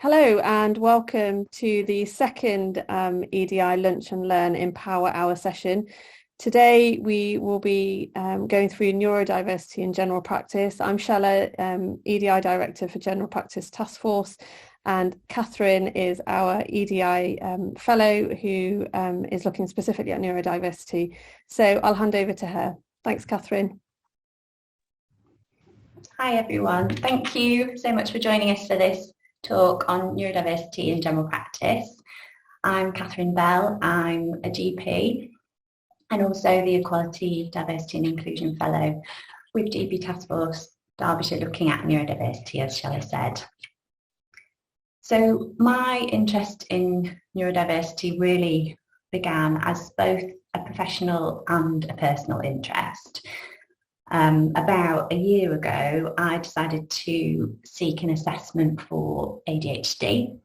Hello and welcome to the second EDI Lunch and Learn Empower Hour session. Today we will be going through neurodiversity in general practice. I'm Shella, EDI Director for General Practice Task Force, and Catherine is our EDI Fellow who is looking specifically at neurodiversity. So I'll hand over to her. Thanks, Catherine. Hi everyone, thank you so much for joining us for this talk on neurodiversity in general practice. I'm Catherine Bell, I'm a GP and also the Equality, Diversity and Inclusion Fellow with GP Task Force Derbyshire, looking at neurodiversity, as Shella said. So my interest in neurodiversity really began as both a professional and a personal interest. About a year ago, I decided to seek an assessment for ADHD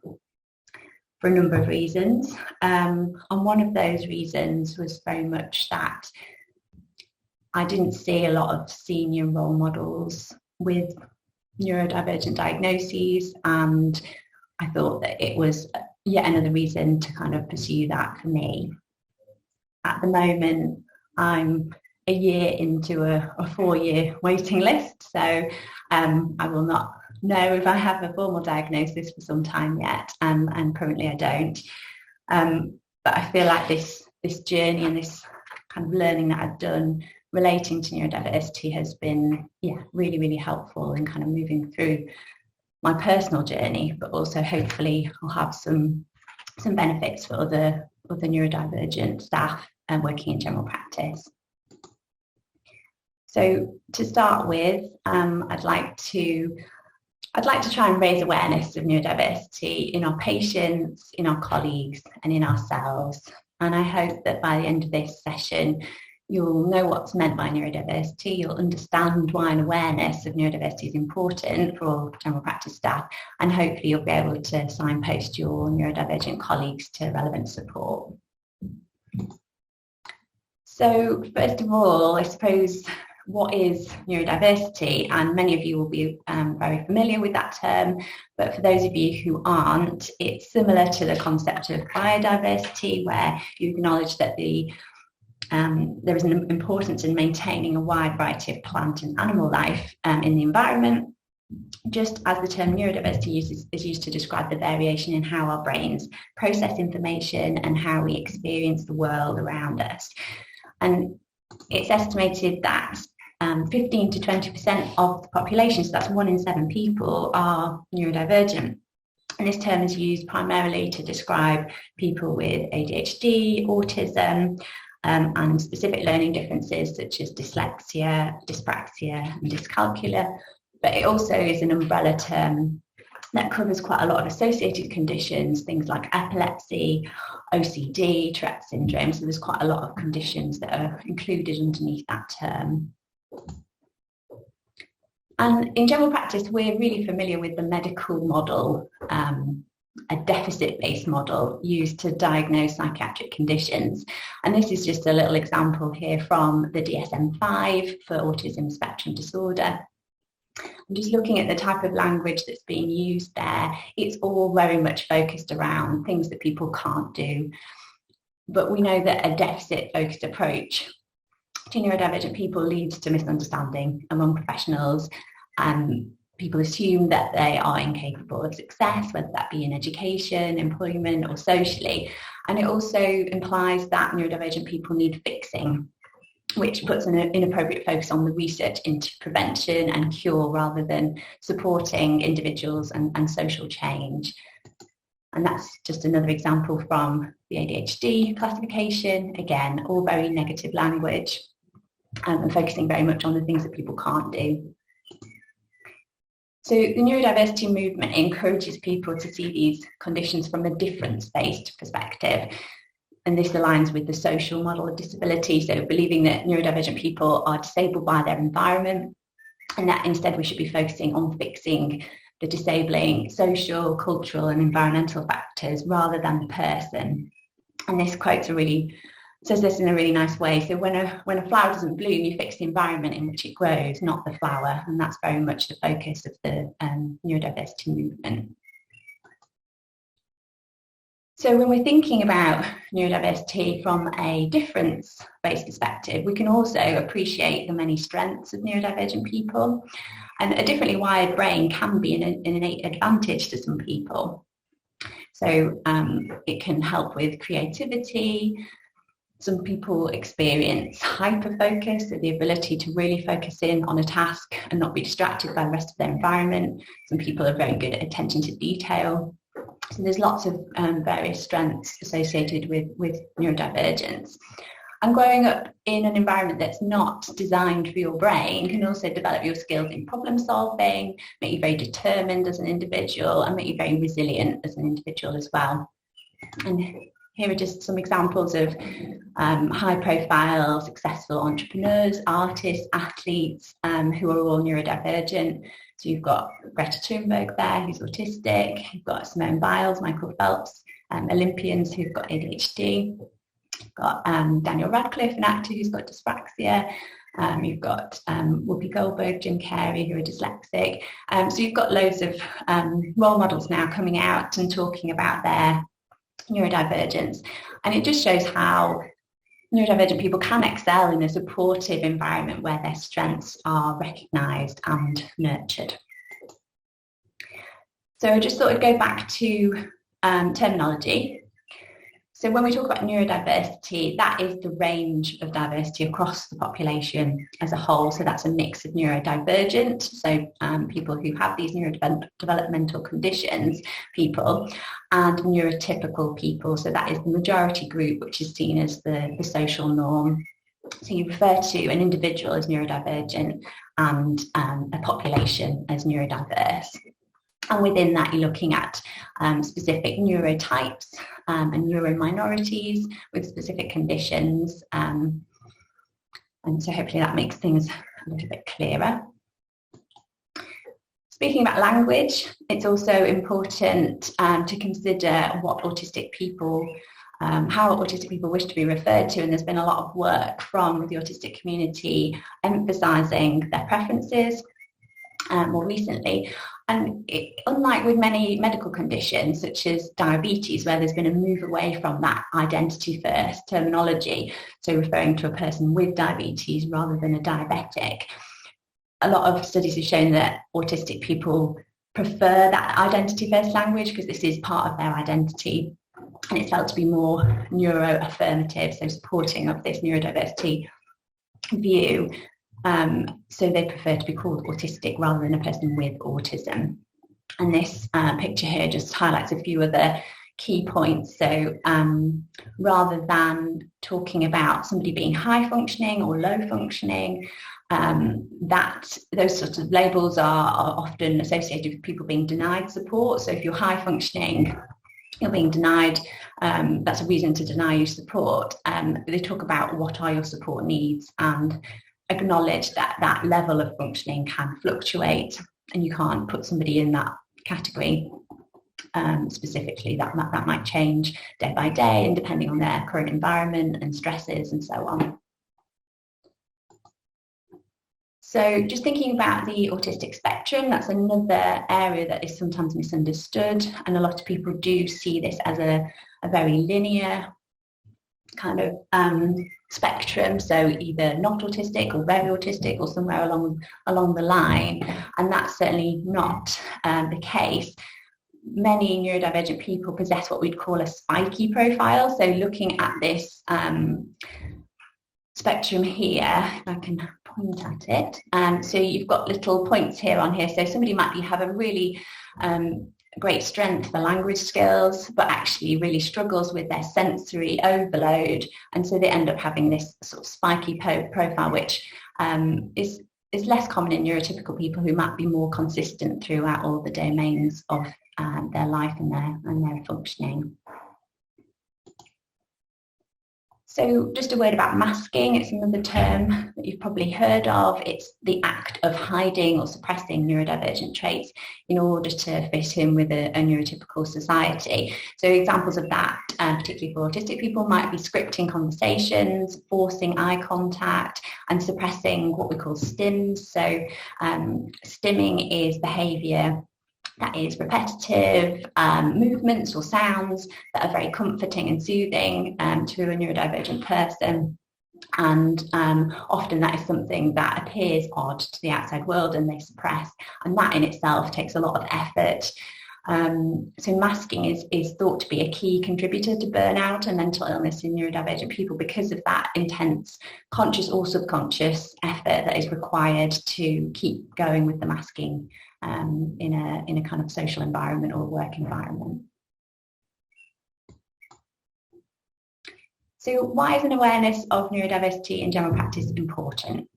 for a number of reasons. And one of those reasons was very much that I didn't see a lot of senior role models with neurodivergent diagnoses, and I thought that it was yet another reason to kind of pursue that for me. At the moment, I'm a year into a 4-year waiting list, so I will not know if I have a formal diagnosis for some time yet, and currently I don't. But I feel like this journey and this kind of learning that I've done relating to neurodiversity has been really, really helpful in kind of moving through my personal journey, but also hopefully I'll have some benefits for other neurodivergent staff working in general practice. So to start with, I'd like to try and raise awareness of neurodiversity in our patients, in our colleagues, and in ourselves. And I hope that by the end of this session, you'll know what's meant by neurodiversity, you'll understand why an awareness of neurodiversity is important for all general practice staff, and hopefully you'll be able to signpost your neurodivergent colleagues to relevant support. So first of all, I suppose, what is neurodiversity? And many of you will be very familiar with that term, but for those of you who aren't, it's similar to the concept of biodiversity, where you acknowledge that there is an importance in maintaining a wide variety of plant and animal life in the environment, just as the term neurodiversity is used to describe the variation in how our brains process information and how we experience the world around us. And it's estimated that 15 to 20% of the population, so that's 1 in 7 people, are neurodivergent. And this term is used primarily to describe people with ADHD, autism, and specific learning differences such as dyslexia, dyspraxia, and dyscalculia. But it also is an umbrella term that covers quite a lot of associated conditions, things like epilepsy, OCD, Tourette syndrome. So there's quite a lot of conditions that are included underneath that term. And in general practice, we're really familiar with the medical model, a deficit-based model used to diagnose psychiatric conditions. And this is just a little example here from the DSM-5 for autism spectrum disorder. I'm just looking at the type of language that's being used there. It's all very much focused around things that people can't do. But we know that a deficit-focused approach to neurodivergent people leads to misunderstanding among professionals. People assume that they are incapable of success, whether that be in education, employment, or socially. And it also implies that neurodivergent people need fixing, which puts an inappropriate focus on the research into prevention and cure rather than supporting individuals and social change. And that's just another example from the ADHD classification. Again, all very negative language and focusing very much on the things that people can't do. So the neurodiversity movement encourages people to see these conditions from a difference-based perspective. And this aligns with the social model of disability, so believing that neurodivergent people are disabled by their environment, and that instead we should be focusing on fixing the disabling social, cultural and environmental factors rather than the person. And this quote says this in a really nice way. So when a flower doesn't bloom, you fix the environment in which it grows, not the flower. And that's very much the focus of the neurodiversity movement. So when we're thinking about neurodiversity from a difference-based perspective, we can also appreciate the many strengths of neurodivergent people. And a differently wired brain can be an innate advantage to some people. So it can help with creativity. Some people experience hyperfocus, so the ability to really focus in on a task and not be distracted by the rest of their environment. Some people are very good at attention to detail. So there's lots of various strengths associated with neurodivergence. And growing up in an environment that's not designed for your brain can also develop your skills in problem solving, make you very determined as an individual, and make you very resilient as an individual as well. And here are just some examples of high-profile, successful entrepreneurs, artists, athletes who are all neurodivergent. So you've got Greta Thunberg there, who's autistic. You've got Simone Biles, Michael Phelps, Olympians who've got ADHD. You've got Daniel Radcliffe, an actor who's got dyspraxia. You've got Whoopi Goldberg, Jim Carrey, who are dyslexic. So you've got loads of role models now coming out and talking about their neurodivergence. And it just shows how neurodivergent people can excel in a supportive environment where their strengths are recognised and nurtured. So I just thought I'd go back to terminology. So when we talk about neurodiversity, that is the range of diversity across the population as a whole. So that's a mix of neurodivergent, so people who have these neurodevelopmental conditions, people, and neurotypical people. So that is the majority group, which is seen as the social norm. So you refer to an individual as neurodivergent and a population as neurodiverse. And within that, you're looking at specific neurotypes and neurominorities with specific conditions. And so hopefully that makes things a little bit clearer. Speaking about language, it's also important to consider what autistic people, how autistic people wish to be referred to. And there's been a lot of work from the autistic community emphasising their preferences more recently. And unlike with many medical conditions, such as diabetes, where there's been a move away from that identity first terminology, so referring to a person with diabetes rather than a diabetic, a lot of studies have shown that autistic people prefer that identity first language because this is part of their identity. And it's felt to be more neuro-affirmative, so supporting of this neurodiversity view. So they prefer to be called autistic rather than a person with autism. And this picture here just highlights a few other key points. So rather than talking about somebody being high functioning or low functioning, those sorts of labels are often associated with people being denied support. So if you're high functioning, you're being denied, that's a reason to deny you support. They talk about what are your support needs and acknowledge that that level of functioning can fluctuate and you can't put somebody in that category specifically. That might change day by day and depending on their current environment and stresses and so on. So just thinking about the autistic spectrum, that's another area that is sometimes misunderstood, and a lot of people do see this as a very linear kind of spectrum, so either not autistic or very autistic or somewhere along the line, and that's certainly not the case. Many neurodivergent people possess what we'd call a spiky profile, so looking at this spectrum here, if I can point at it, so you've got little points here on here, so somebody might have a really great strength for language skills, but actually really struggles with their sensory overload, and so they end up having this sort of spiky profile, which is less common in neurotypical people who might be more consistent throughout all the domains of their life and their functioning. So just a word about masking. It's another term that you've probably heard of. It's the act of hiding or suppressing neurodivergent traits in order to fit in with a neurotypical society. So examples of that, particularly for autistic people, might be scripting conversations, forcing eye contact, and suppressing what we call stims. So stimming is behaviour that is repetitive movements or sounds that are very comforting and soothing to a neurodivergent person. And often that is something that appears odd to the outside world and they suppress, and that in itself takes a lot of effort. So masking is thought to be a key contributor to burnout and mental illness in neurodivergent people because of that intense conscious or subconscious effort that is required to keep going with the masking in a kind of social environment or work environment. So why is an awareness of neurodiversity in general practice important?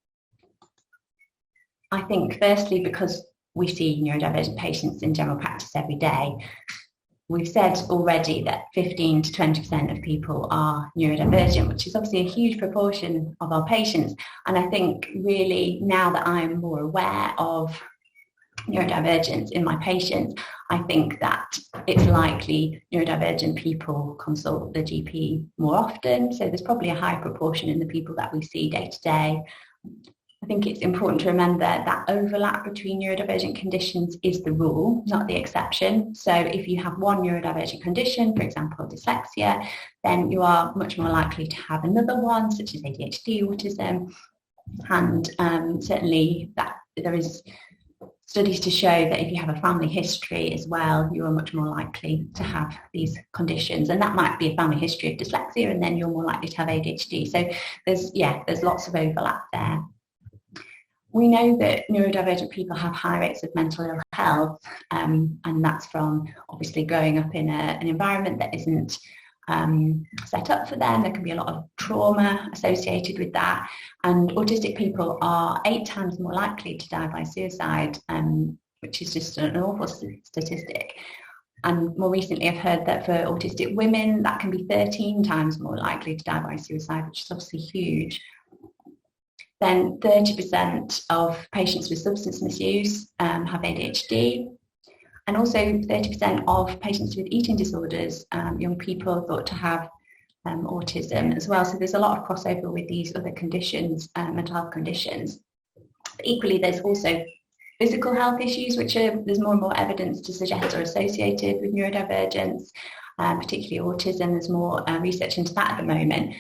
I think firstly because we see neurodivergent patients in general practice every day. We've said already that 15 to 20% of people are neurodivergent, which is obviously a huge proportion of our patients. And I think really now that I'm more aware of neurodivergence in my patients, I think that it's likely neurodivergent people consult the GP more often. So there's probably a high proportion in the people that we see day to day. I think it's important to remember that overlap between neurodivergent conditions is the rule, not the exception. So if you have one neurodivergent condition, for example, dyslexia, then you are much more likely to have another one, such as ADHD, autism. And certainly that there is studies to show that if you have a family history as well, you are much more likely to have these conditions. And that might be a family history of dyslexia, and then you're more likely to have ADHD. So there's lots of overlap there. We know that neurodivergent people have high rates of mental ill health, and that's from obviously growing up in an environment that isn't set up for them. There can be a lot of trauma associated with that, and autistic people are 8 times more likely to die by suicide, which is just an awful statistic. And more recently I've heard that for autistic women that can be 13 times more likely to die by suicide, which is obviously huge. Then 30% of patients with substance misuse have ADHD, and also 30% of patients with eating disorders, young people, thought to have autism as well. So there's a lot of crossover with these other conditions, mental health conditions. But equally, there's also physical health issues, which there's more and more evidence to suggest are associated with neurodivergence, particularly autism. There's more research into that at the moment.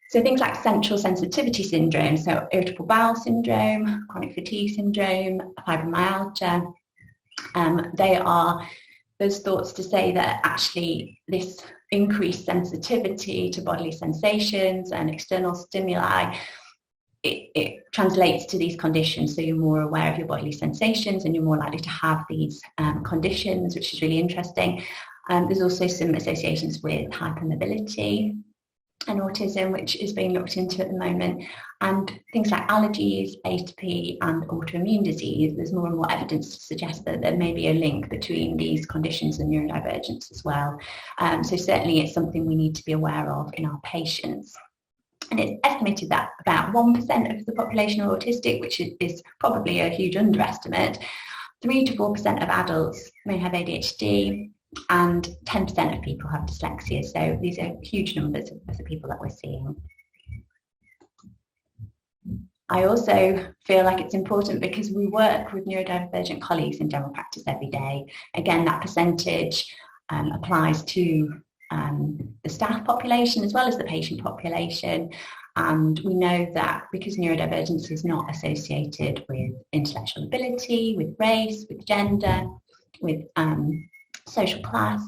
So things like central sensitivity syndrome, so irritable bowel syndrome, chronic fatigue syndrome, fibromyalgia, there's thoughts to say that actually this increased sensitivity to bodily sensations and external stimuli, it translates to these conditions. So you're more aware of your bodily sensations and you're more likely to have these conditions, which is really interesting. There's also some associations with hypermobility and autism, which is being looked into at the moment, and things like allergies, atopy and autoimmune disease. There's more and more evidence to suggest that there may be a link between these conditions and neurodivergence as well. So certainly it's something we need to be aware of in our patients. And it's estimated that about 1% of the population are autistic, which is probably a huge underestimate. 3 to 4% of adults may have ADHD, and 10% of people have dyslexia. So these are huge numbers of the people that we're seeing. I also feel like it's important because we work with neurodivergent colleagues in general practice every day. Again, that percentage applies to the staff population as well as the patient population. And we know that because neurodivergence is not associated with intellectual ability, with race, with gender, with social class,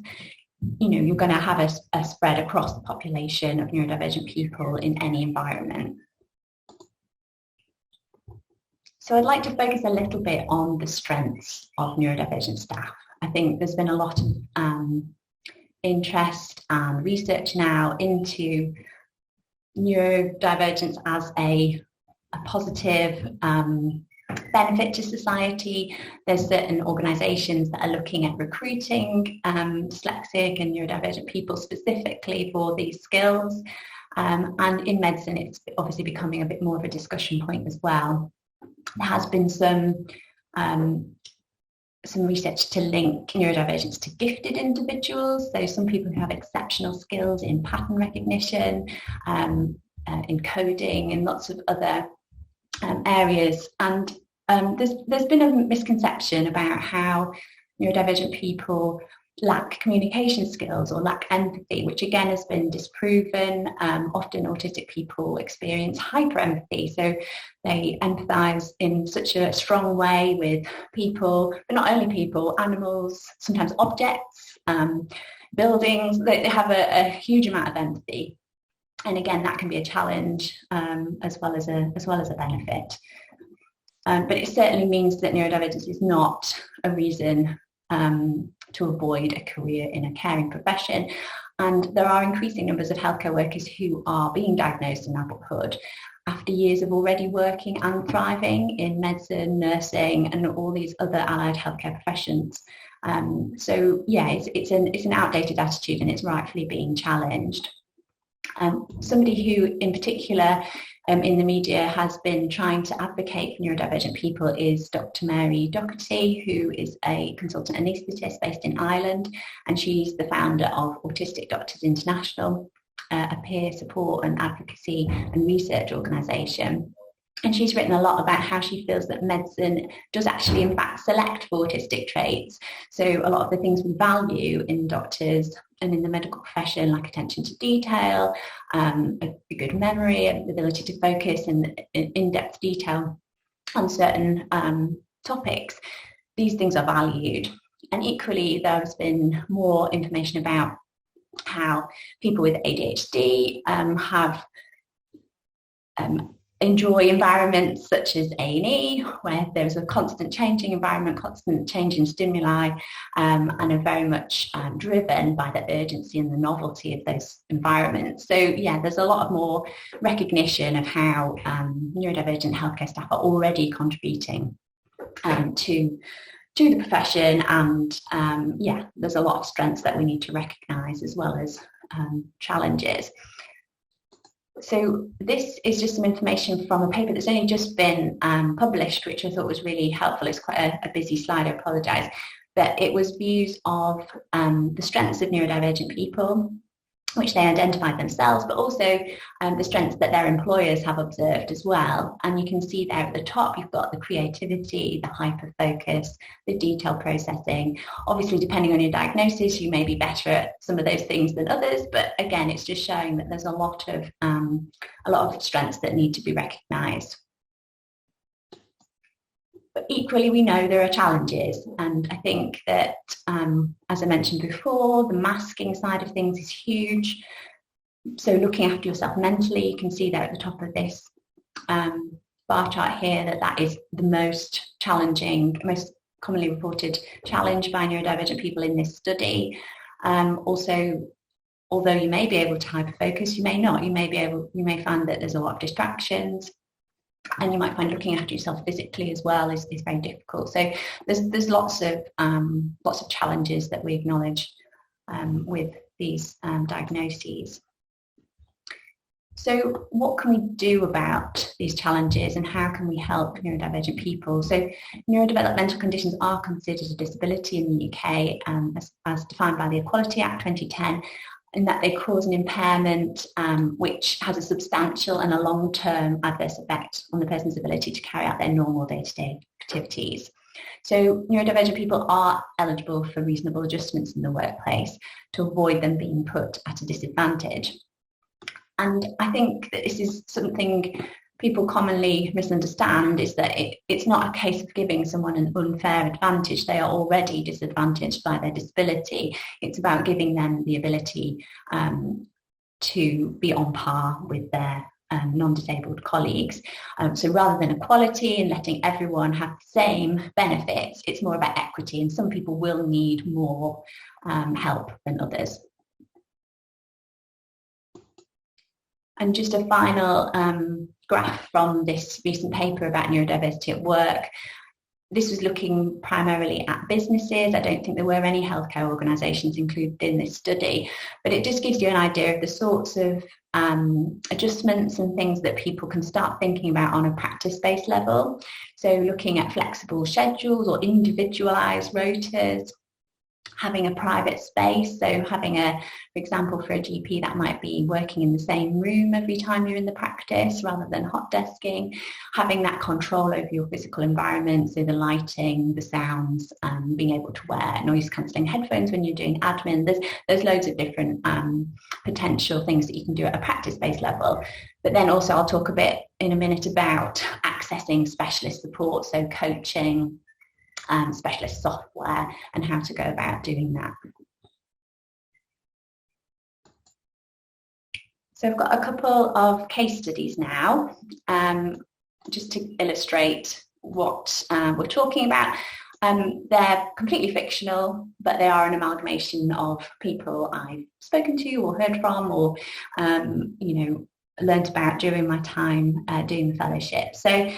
you're going to have a spread across the population of neurodivergent people in any environment. So I'd like to focus a little bit on the strengths of neurodivergent staff. I think there's been a lot of interest and research now into neurodivergence as a positive benefit to society. There's certain organisations that are looking at recruiting dyslexic and neurodivergent people specifically for these skills. And in medicine, it's obviously becoming a bit more of a discussion point as well. There has been some research to link neurodivergence to gifted individuals. So some people who have exceptional skills in pattern recognition, in coding, and lots of other areas. And there's been a misconception about how neurodivergent people lack communication skills or lack empathy, which again has been disproven. Often autistic people experience hyperempathy, so they empathise in such a strong way with people, but not only people, animals, sometimes objects, buildings. They have a huge amount of empathy, and again that can be a challenge as well as a benefit. But it certainly means that neurodivergence is not a reason to avoid a career in a caring profession. And there are increasing numbers of healthcare workers who are being diagnosed in adulthood after years of already working and thriving in medicine, nursing, and all these other allied healthcare professions. So yeah, it's an outdated attitude, and it's rightfully being challenged. Somebody who in particular in the media has been trying to advocate for neurodivergent people is Dr. Mary Doherty, who is a consultant anaesthetist based in Ireland, and she's the founder of Autistic Doctors International, a peer support and advocacy and research organisation. And she's written a lot about how she feels that medicine does actually in fact select for autistic traits. So a lot of the things we value in doctors and in the medical profession, like attention to detail, a good memory, and the ability to focus in in-depth detail on certain topics, these things are valued. And equally, there's been more information about how people with ADHD enjoy environments such as A&E, where there's a constant changing environment, constant change in stimuli, and are very much driven by the urgency and the novelty of those environments. So yeah, there's a lot of more recognition of how neurodivergent healthcare staff are already contributing to the profession, and yeah, there's a lot of strengths that we need to recognise as well as challenges. So this is just some information from a paper that's only just been published, which I thought was really helpful. It's quite a busy slide, I apologise. But it was views of the strengths of neurodivergent people, which they identified themselves, but also the strengths that their employers have observed as well. And you can see there at the top, you've got the creativity, the hyper-focus, the detail processing. Obviously, depending on your diagnosis, you may be better at some of those things than others, but again, it's just showing that there's a lot of strengths that need to be recognised. But equally, we know there are challenges, and I think that, as I mentioned before, the masking side of things is huge. So looking after yourself mentally, you can see there at the top of this bar chart here that is the most challenging, most commonly reported challenge by neurodivergent people in this study. Also, although you may be able to hyper-focus, you may not. You may find that there's a lot of distractions. And you might find looking after yourself physically as well is very difficult. So there's lots of challenges that we acknowledge with these diagnoses. So what can we do about these challenges, and how can we help neurodivergent people? So neurodevelopmental conditions are considered a disability in the UK as defined by the Equality Act 2010. In that they cause an impairment which has a substantial and a long-term adverse effect on the person's ability to carry out their normal day-to-day activities. So neurodivergent people are eligible for reasonable adjustments in the workplace to avoid them being put at a disadvantage. And I think that this is something people commonly misunderstand, is that it's not a case of giving someone an unfair advantage. They are already disadvantaged by their disability. It's about giving them the ability to be on par with their non-disabled colleagues. So rather than equality and letting everyone have the same benefits, it's more about equity, and some people will need more help than others. And just a final graph from this recent paper about neurodiversity at work. This was looking primarily at businesses. I don't think there were any healthcare organisations included in this study, but it just gives you an idea of the sorts of adjustments and things that people can start thinking about on a practice-based level. So looking at flexible schedules or individualised rotas, having a private space, so having for example, for a GP, that might be working in the same room every time you're in the practice rather than hot desking, having that control over your physical environment, so the lighting, the sounds, being able to wear noise cancelling headphones when you're doing admin. There's loads of different potential things that you can do at a practice-based level. But then also I'll talk a bit in a minute about accessing specialist support, so coaching, specialist software, and how to go about doing that. So I've got a couple of case studies now, just to illustrate what we're talking about. They're completely fictional, but they are an amalgamation of people I've spoken to or heard from, or learned about during my time doing the fellowship. So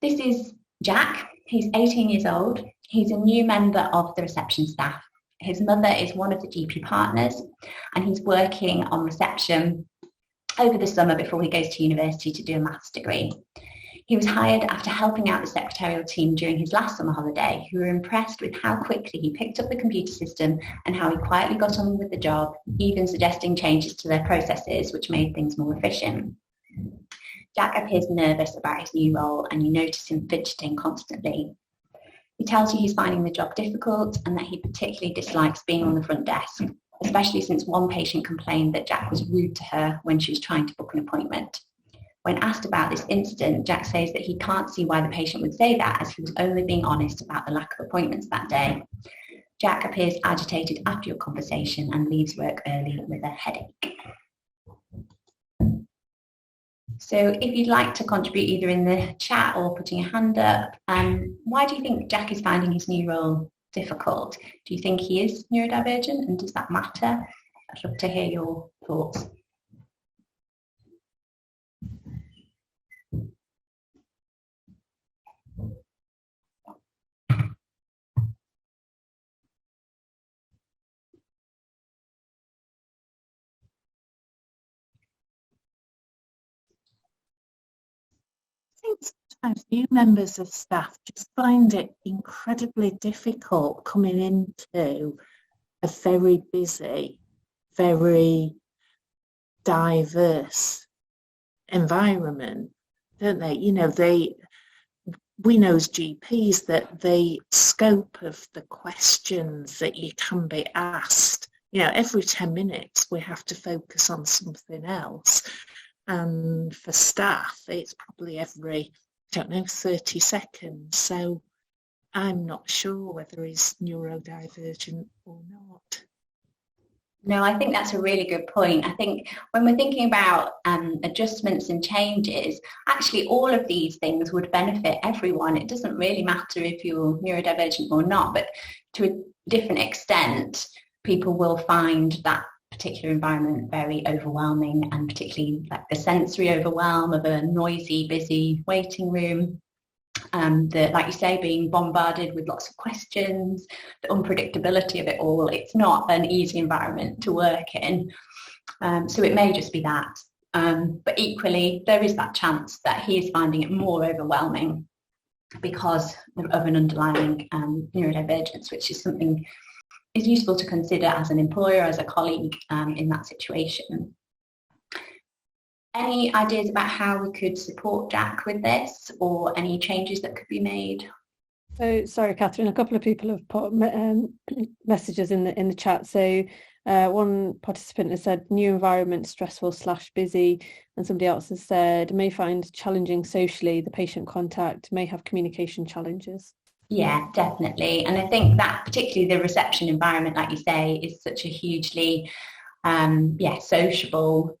this is Jack. He's 18 years old. He's a new member of the reception staff. His mother is one of the GP partners, and he's working on reception over the summer before he goes to university to do a maths degree. He was hired after helping out the secretarial team during his last summer holiday, who were impressed with how quickly he picked up the computer system and how he quietly got on with the job, even suggesting changes to their processes, which made things more efficient. Jack appears nervous about his new role, and you notice him fidgeting constantly. He tells you he's finding the job difficult and that he particularly dislikes being on the front desk, especially since one patient complained that Jack was rude to her when she was trying to book an appointment. When asked about this incident, Jack says that he can't see why the patient would say that, as he was only being honest about the lack of appointments that day. Jack appears agitated after your conversation and leaves work early with a headache. So if you'd like to contribute either in the chat or putting your hand up, why do you think Jack is finding his new role difficult? Do you think he is neurodivergent, and does that matter? I'd love to hear your thoughts. I think sometimes new members of staff just find it incredibly difficult coming into a very busy, very diverse environment, don't they? We know as GPs that the scope of the questions that you can be asked, every 10 minutes we have to focus on something else. And for staff, it's probably every, 30 seconds. So I'm not sure whether he's neurodivergent or not. No, I think that's a really good point. I think when we're thinking about adjustments and changes, actually all of these things would benefit everyone. It doesn't really matter if you're neurodivergent or not, but to a different extent, people will find that particular environment very overwhelming, and particularly like the sensory overwhelm of a noisy, busy waiting room. Like you say, being bombarded with lots of questions, the unpredictability of it all. It's not an easy environment to work in. So it may just be that. But equally, there is that chance that he is finding it more overwhelming because of an underlying neurodivergence, which is something is useful to consider as an employer, as a colleague in that situation. Any ideas about how we could support Jack with this, or any changes that could be made? So sorry, Catherine, a couple of people have put messages in the chat. So one participant has said new environment, stressful / busy, and somebody else has said may find challenging socially, the patient contact, may have communication challenges. Yeah, definitely. And I think that particularly the reception environment, like you say, is such a hugely sociable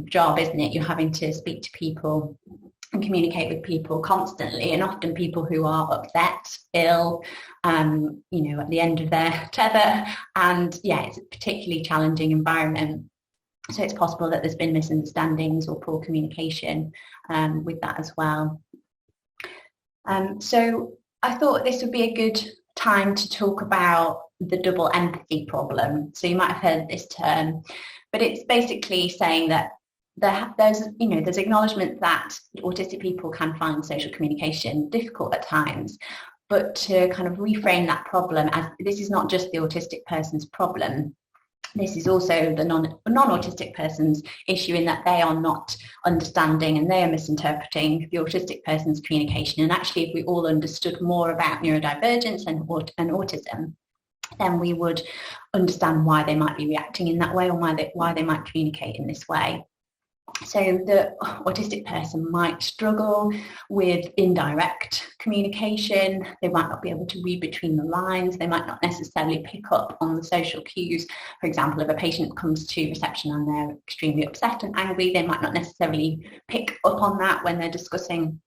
job, isn't it? You're having to speak to people and communicate with people constantly, and often people who are upset, ill, at the end of their tether. And it's a particularly challenging environment. So it's possible that there's been misunderstandings or poor communication with that as well. So I thought this would be a good time to talk about the double empathy problem. So you might have heard this term, but it's basically saying that there's acknowledgement that autistic people can find social communication difficult at times, but to kind of reframe that problem as this is not just the autistic person's problem. This is also the non-autistic person's issue, in that they are not understanding and they are misinterpreting the autistic person's communication. And actually, if we all understood more about neurodivergence and autism, then we would understand why they might be reacting in that way, or why they might communicate in this way. So the autistic person might struggle with indirect communication. They might not be able to read between the lines. They might not necessarily pick up on the social cues. For example, if a patient comes to reception and they're extremely upset and angry, they might not necessarily pick up on that when they're discussing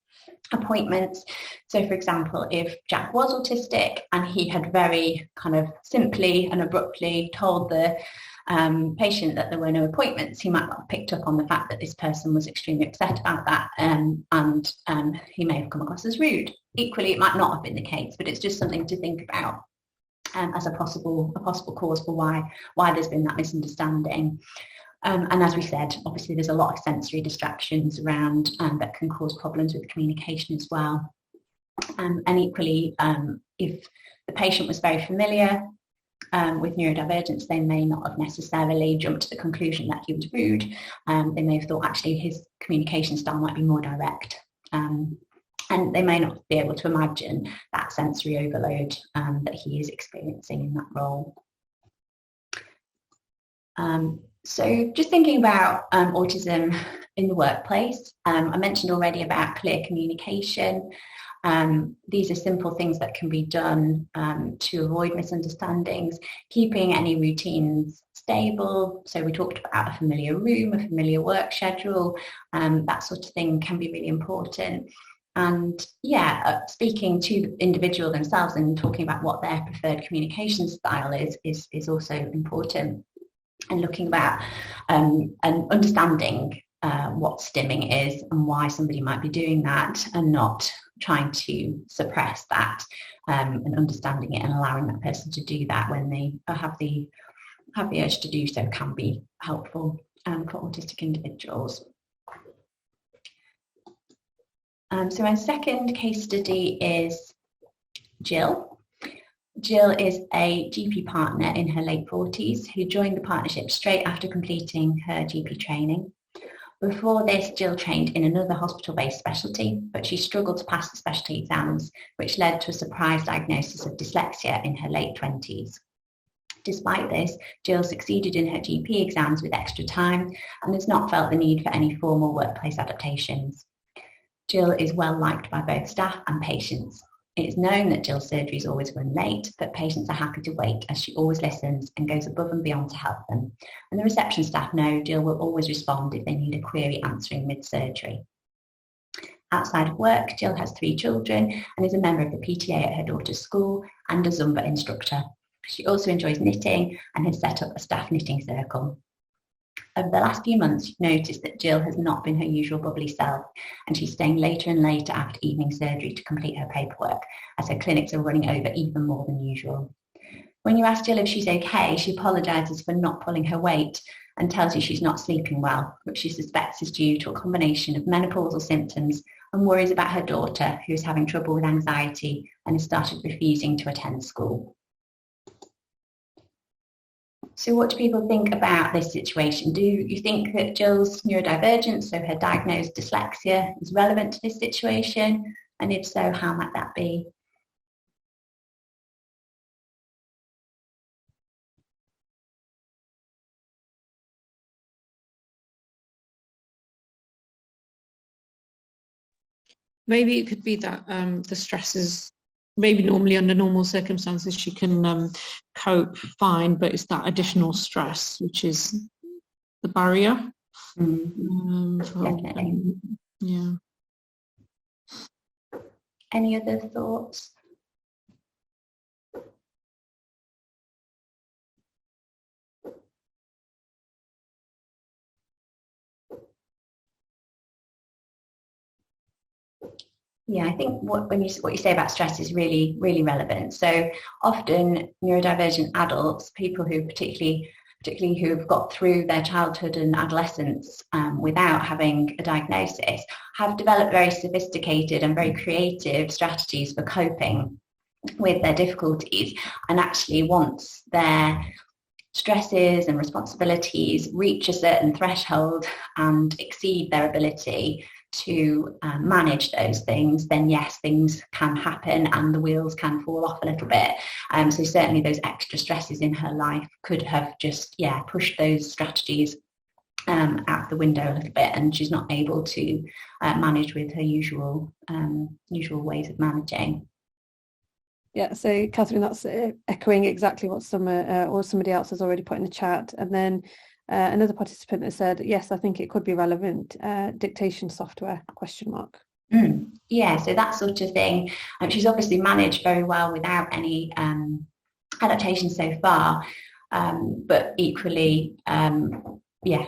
appointments. So for example, if Jack was autistic and he had very kind of simply and abruptly told the patient that there were no appointments, he might not have picked up on the fact that this person was extremely upset about that, and he may have come across as rude. Equally, it might not have been the case, but it's just something to think about as a possible cause for why there's been that misunderstanding. And as we said, obviously there's a lot of sensory distractions around that can cause problems with communication as well. And equally, if the patient was very familiar with neurodivergence, they may not have necessarily jumped to the conclusion that he was rude. They may have thought actually his communication style might be more direct. And they may not be able to imagine that sensory overload that he is experiencing in that role. So just thinking about autism in the workplace, I mentioned already about clear communication. These are simple things that can be done to avoid misunderstandings, keeping any routines stable. So we talked about a familiar room, a familiar work schedule, that sort of thing can be really important. And yeah, speaking to the individual themselves and talking about what their preferred communication style is also important. And looking about and understanding what stimming is and why somebody might be doing that, and not trying to suppress that, and understanding it and allowing that person to do that when they have the urge to do so can be helpful for autistic individuals. So our second case study is Jill. Jill is a GP partner in her late 40s who joined the partnership straight after completing her GP training. Before this, Jill trained in another hospital-based specialty, but she struggled to pass the specialty exams, which led to a surprise diagnosis of dyslexia in her late 20s. Despite this, Jill succeeded in her GP exams with extra time and has not felt the need for any formal workplace adaptations. Jill is well liked by both staff and patients. It is known that Jill's surgeries always run late, but patients are happy to wait as she always listens and goes above and beyond to help them. And the reception staff know Jill will always respond if they need a query answering mid-surgery. Outside of work, Jill has 3 children and is a member of the PTA at her daughter's school and a Zumba instructor. She also enjoys knitting and has set up a staff knitting circle. Over the last few months, you've noticed that Jill has not been her usual bubbly self, and she's staying later and later after evening surgery to complete her paperwork, as her clinics are running over even more than usual. When you ask Jill if she's okay, she apologises for not pulling her weight and tells you she's not sleeping well, which she suspects is due to a combination of menopausal symptoms and worries about her daughter, who is having trouble with anxiety and has started refusing to attend school. So what do people think about this situation? Do you think that Jill's neurodivergence, so her diagnosed dyslexia, is relevant to this situation? And if so, how might that be? Maybe it could be that the stresses, maybe normally under normal circumstances she can cope fine, but it's that additional stress which is the barrier. Definitely. Yeah. Any other thoughts? Yeah, I think what you say about stress is really, really relevant. So often neurodivergent adults, people who particularly who have got through their childhood and adolescence without having a diagnosis, have developed very sophisticated and very creative strategies for coping with their difficulties, and actually once their stresses and responsibilities reach a certain threshold and exceed their ability to manage those things, then yes, things can happen and the wheels can fall off a little bit. So certainly those extra stresses in her life could have just pushed those strategies out the window a little bit, and she's not able to manage with her usual ways of managing. Yeah, so Catherine, that's echoing exactly what somebody else has already put in the chat. And then another participant has said, yes, I think it could be relevant, dictation software, ? Yeah, so that sort of thing. She's obviously managed very well without any adaptation so far, but equally,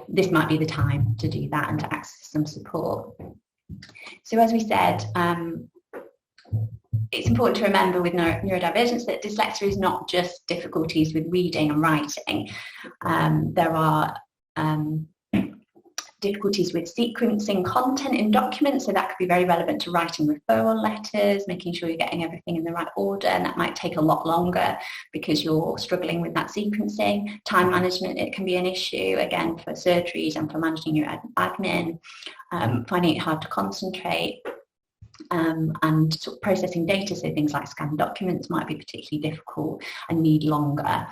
this might be the time to do that and to access some support. So as we said, it's important to remember with neurodivergence that dyslexia is not just difficulties with reading and writing. There are difficulties with sequencing content in documents, so that could be very relevant to writing referral letters, making sure you're getting everything in the right order, and that might take a lot longer because you're struggling with that sequencing. Time management, it can be an issue, again, for surgeries and for managing your admin, finding it hard to concentrate. And sort of processing data, so things like scanned documents might be particularly difficult and need longer.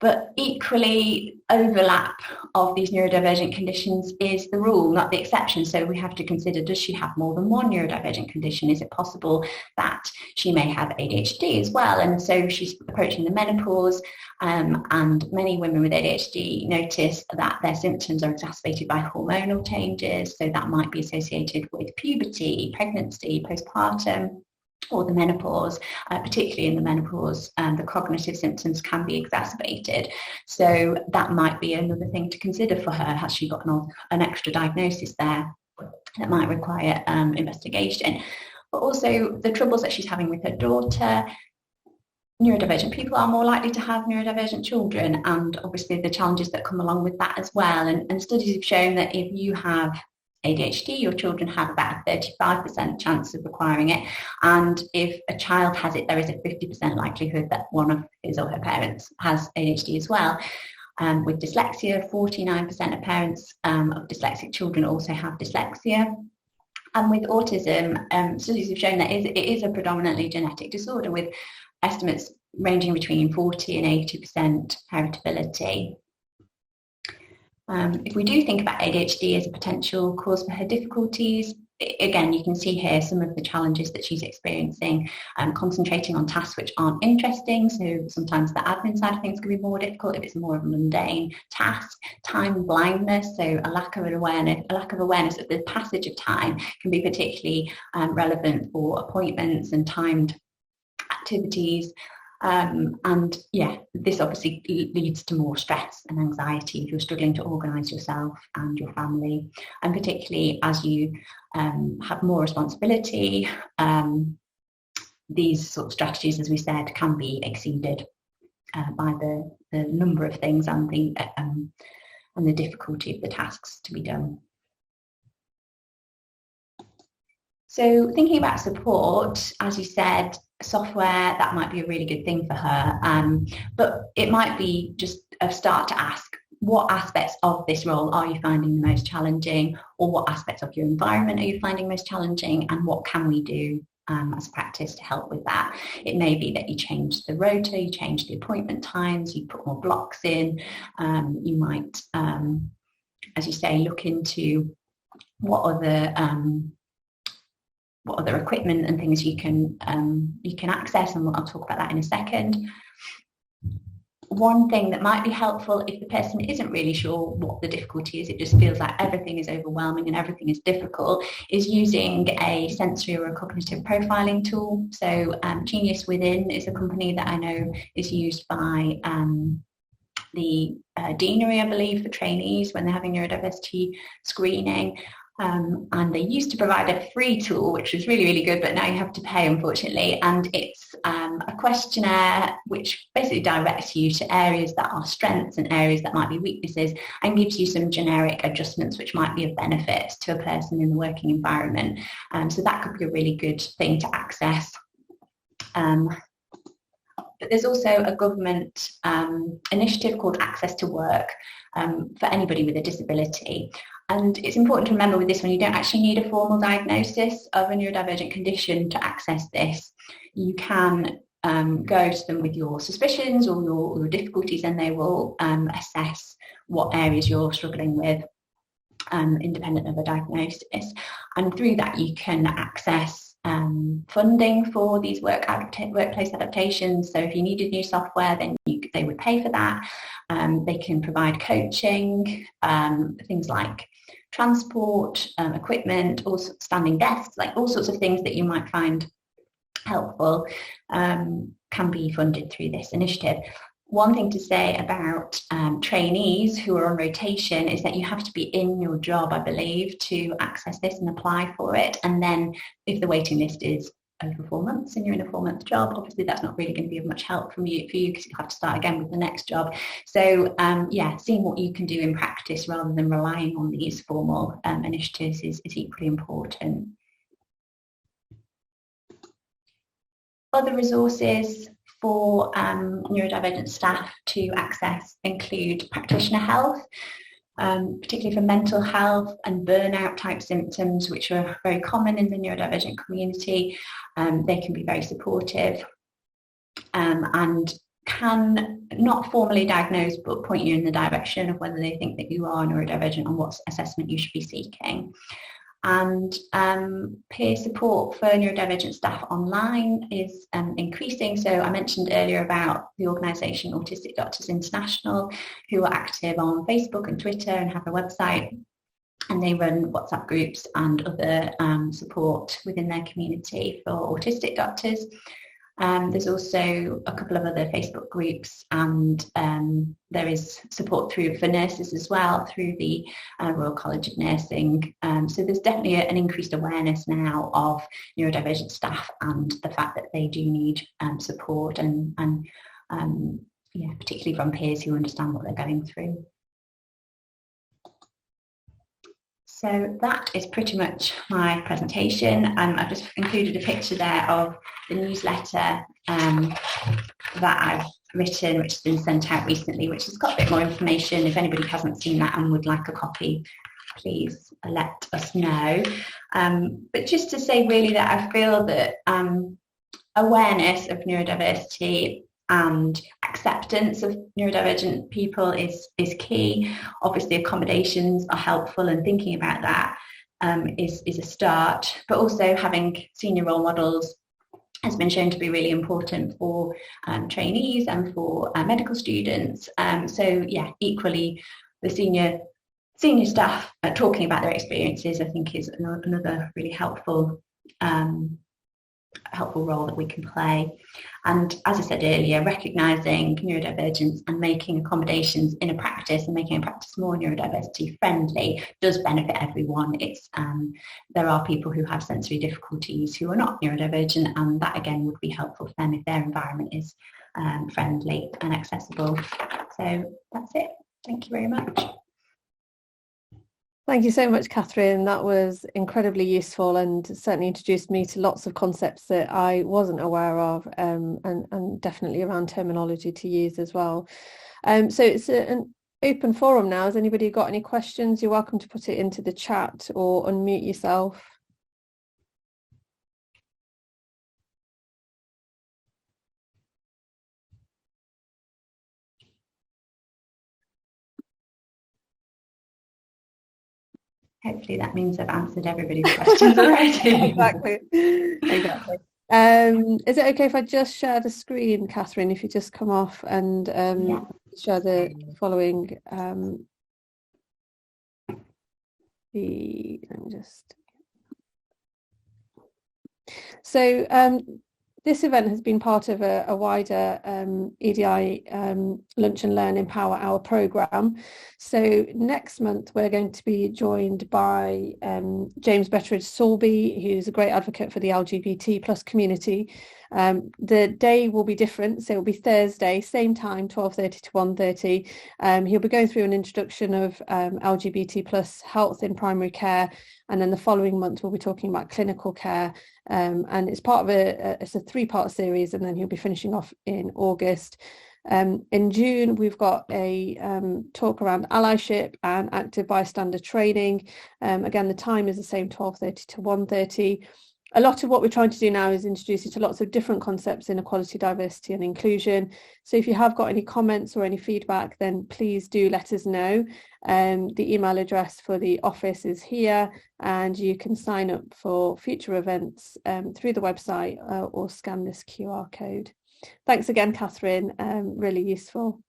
But equally, overlap of these neurodivergent conditions is the rule, not the exception. So we have to consider, does she have more than one neurodivergent condition? Is it possible that she may have ADHD as well? And so she's approaching the menopause, and many women with ADHD notice that their symptoms are exacerbated by hormonal changes. So that might be associated with puberty, pregnancy, postpartum, or the menopause. Particularly in the menopause, the cognitive symptoms can be exacerbated. So that might be another thing to consider for her. Has she got an extra diagnosis there that might require investigation? But also the troubles that she's having with her daughter. Neurodivergent people are more likely to have neurodivergent children, and obviously the challenges that come along with that as well. And studies have shown that if you have ADHD, your children have about a 35% chance of acquiring it, and if a child has it, there is a 50% likelihood that one of his or her parents has ADHD as well. With dyslexia, 49% of parents of dyslexic children also have dyslexia. And with autism, studies have shown that it is a predominantly genetic disorder, with estimates ranging between 40 and 80% heritability. If we do think about ADHD as a potential cause for her difficulties, again, you can see here some of the challenges that she's experiencing, concentrating on tasks which aren't interesting. So sometimes the admin side of things can be more difficult if it's more of a mundane task. Time blindness, so a lack of awareness of the passage of time can be particularly relevant for appointments and timed activities. This obviously leads to more stress and anxiety if you're struggling to organise yourself and your family, and particularly as you have more responsibility, these sort of strategies, as we said, can be exceeded by the number of things and the difficulty of the tasks to be done. So thinking about support, as you said, software, that might be a really good thing for her, but it might be just a start to ask, what aspects of this role are you finding the most challenging, or what aspects of your environment are you finding most challenging, and what can we do as a practice to help with that? It may be that you change the rota, you change the appointment times, you put more blocks in, you might, as you say, look into what other equipment and things you can access, and I'll talk about that in a second. One thing that might be helpful if the person isn't really sure what the difficulty is, it just feels like everything is overwhelming and everything is difficult, is using a sensory or a cognitive profiling tool. So Genius Within is a company that I know is used by the deanery, I believe, for trainees when they're having neurodiversity screening. And they used to provide a free tool, which was really, really good, but now you have to pay, unfortunately. And it's a questionnaire which basically directs you to areas that are strengths and areas that might be weaknesses, and gives you some generic adjustments which might be of benefit to a person in the working environment. So that could be a really good thing to access. But there's also a government initiative called Access to Work for anybody with a disability. And it's important to remember with this one, you don't actually need a formal diagnosis of a neurodivergent condition to access this. You can go to them with your suspicions or your difficulties, and they will assess what areas you're struggling with, independent of a diagnosis. And through that, you can access funding for these workplace adaptations. So if you needed new software, then they would pay for that. They can provide coaching, things like transport, equipment, also standing desks, like all sorts of things that you might find helpful can be funded through this initiative. One thing to say about trainees who are on rotation is that you have to be in your job, I believe, to access this and apply for it. And then if the waiting list is over 4 months and you're in a 4-month job, obviously that's not really going to be of much help for you because you have to start again with the next job. So yeah, seeing what you can do in practice rather than relying on these formal initiatives is equally important. Other resources for neurodivergent staff to access include practitioner health, particularly for mental health and burnout type symptoms, which are very common in the neurodivergent community. They can be very supportive and can not formally diagnose but point you in the direction of whether they think that you are neurodivergent and what assessment you should be seeking. And peer support for neurodivergent staff online is increasing. So I mentioned earlier about the organisation Autistic Doctors International, who are active on Facebook and Twitter and have a website, and they run WhatsApp groups and other support within their community for autistic doctors. There's also a couple of other Facebook groups, and there is support for nurses as well through the Royal College of Nursing. So there's definitely an increased awareness now of neurodivergent staff and the fact that they do need support and yeah, particularly from peers who understand what they're going through. So that is pretty much my presentation. I've just included a picture there of the newsletter that I've written, which has been sent out recently, which has got a bit more information. If anybody hasn't seen that and would like a copy, please let us know. But just to say really that I feel that awareness of neurodiversity and acceptance of neurodivergent people is key. Obviously accommodations are helpful, and thinking about that is a start, but also having senior role models has been shown to be really important for trainees and for medical students. So yeah, equally the senior staff talking about their experiences, I think, is another really helpful role that we can play. And as I said earlier, recognising neurodivergence and making accommodations in a practice and making a practice more neurodiversity friendly does benefit everyone. It's there are people who have sensory difficulties who are not neurodivergent, and that again would be helpful for them if their environment is friendly and accessible. So that's it. Thank you very much. Thank you so much, Catherine. That was incredibly useful and certainly introduced me to lots of concepts that I wasn't aware of, and definitely around terminology to use as well. So it's an open forum now. Has anybody got any questions? You're welcome to put it into the chat or unmute yourself. Hopefully that means I've answered everybody's questions already. Exactly. Is it okay if I just share the screen, Catherine, if you just come off and Yeah. share the following So this event has been part of a wider EDI Lunch and Learn Empower Hour programme. So next month we're going to be joined by James Betteridge Sorby, who's a great advocate for the LGBT+ community, The day will be different, so it'll be Thursday, same time, 12:30 to 1:30. He'll be going through an introduction of LGBT plus health in primary care, and then the following month we'll be talking about clinical care, and it's part of it's a 3-part series, and then he'll be finishing off in August. In June, we've got a talk around allyship and active bystander training. Again, the time is the same, 12:30 to 1:30. A lot of what we're trying to do now is introduce you to lots of different concepts in equality, diversity and inclusion. So if you have got any comments or any feedback, then please do let us know. The email address for the office is here, and you can sign up for future events through the website or scan this QR code. Thanks again, Catherine, really useful.